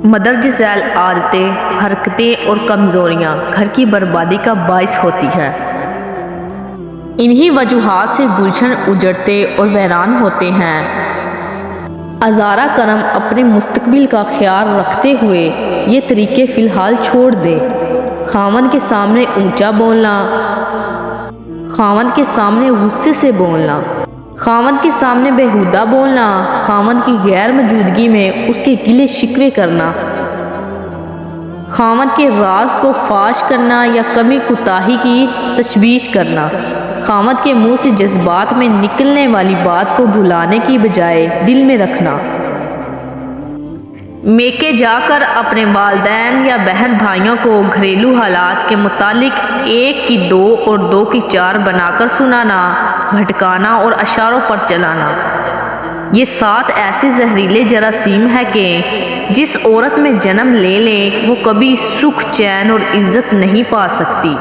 مدرج ذیل عادتیں، حرکتیں اور کمزوریاں گھر کی بربادی کا باعث ہوتی ہیں۔ انہی وجوہات سے گلشن اجڑتے اور ویران ہوتے ہیں۔ ازارہ کرم اپنے مستقبل کا خیال رکھتے ہوئے یہ طریقے فی الحال چھوڑ دے۔ خاوند کے سامنے اونچا بولنا، خاوند کے سامنے غصے سے بولنا، خاوند کے سامنے بیہودہ بولنا، خاوند کی غیر موجودگی میں اس کے گلے شکوے کرنا، خاوند کے راز کو فاش کرنا یا کمی کوتاہی کی تشویش کرنا، خاوند کے منہ سے جذبات میں نکلنے والی بات کو بھلانے کی بجائے دل میں رکھنا، میکے جا کر اپنے والدین یا بہن بھائیوں کو گھریلو حالات کے متعلق 1 کی 2 اور 2 کی 4 بنا کر سنانا، بھٹکانا اور اشاروں پر چلانا۔ یہ 7 ایسے زہریلے جراثیم ہیں کہ جس عورت میں جنم لے لیں وہ کبھی سکھ، چین اور عزت نہیں پا سکتی۔